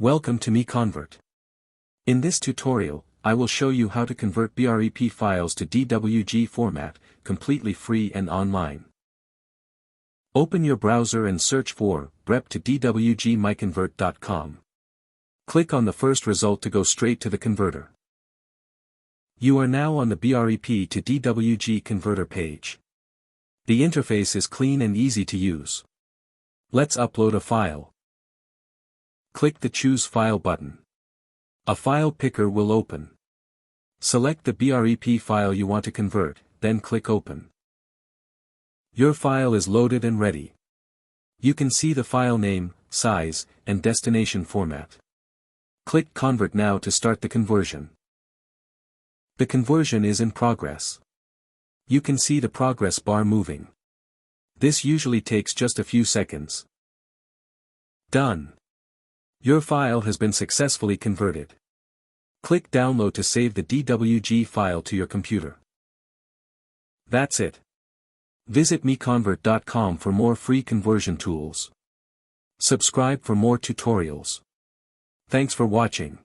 Welcome to MiConvert. In this tutorial, I will show you how to convert BREP files to DWG format, completely free and online. Open your browser and search for BREP to DWG MiConvert.com. Click on the first result to go straight to the converter. You are now on the BREP to DWG converter page. The interface is clean and easy to use. Let's upload a file. Click the Choose File button. A file picker will open. Select the BREP file you want to convert, then click Open. Your file is loaded and ready. You can see the file name, size, and destination format. Click Convert now to start the conversion. The conversion is in progress. You can see the progress bar moving. This usually takes just a few seconds. Done. Your file has been successfully converted. Click Download to save the DWG file to your computer. That's it. Visit MiConvert.com for more free conversion tools. Subscribe for more tutorials. Thanks for watching.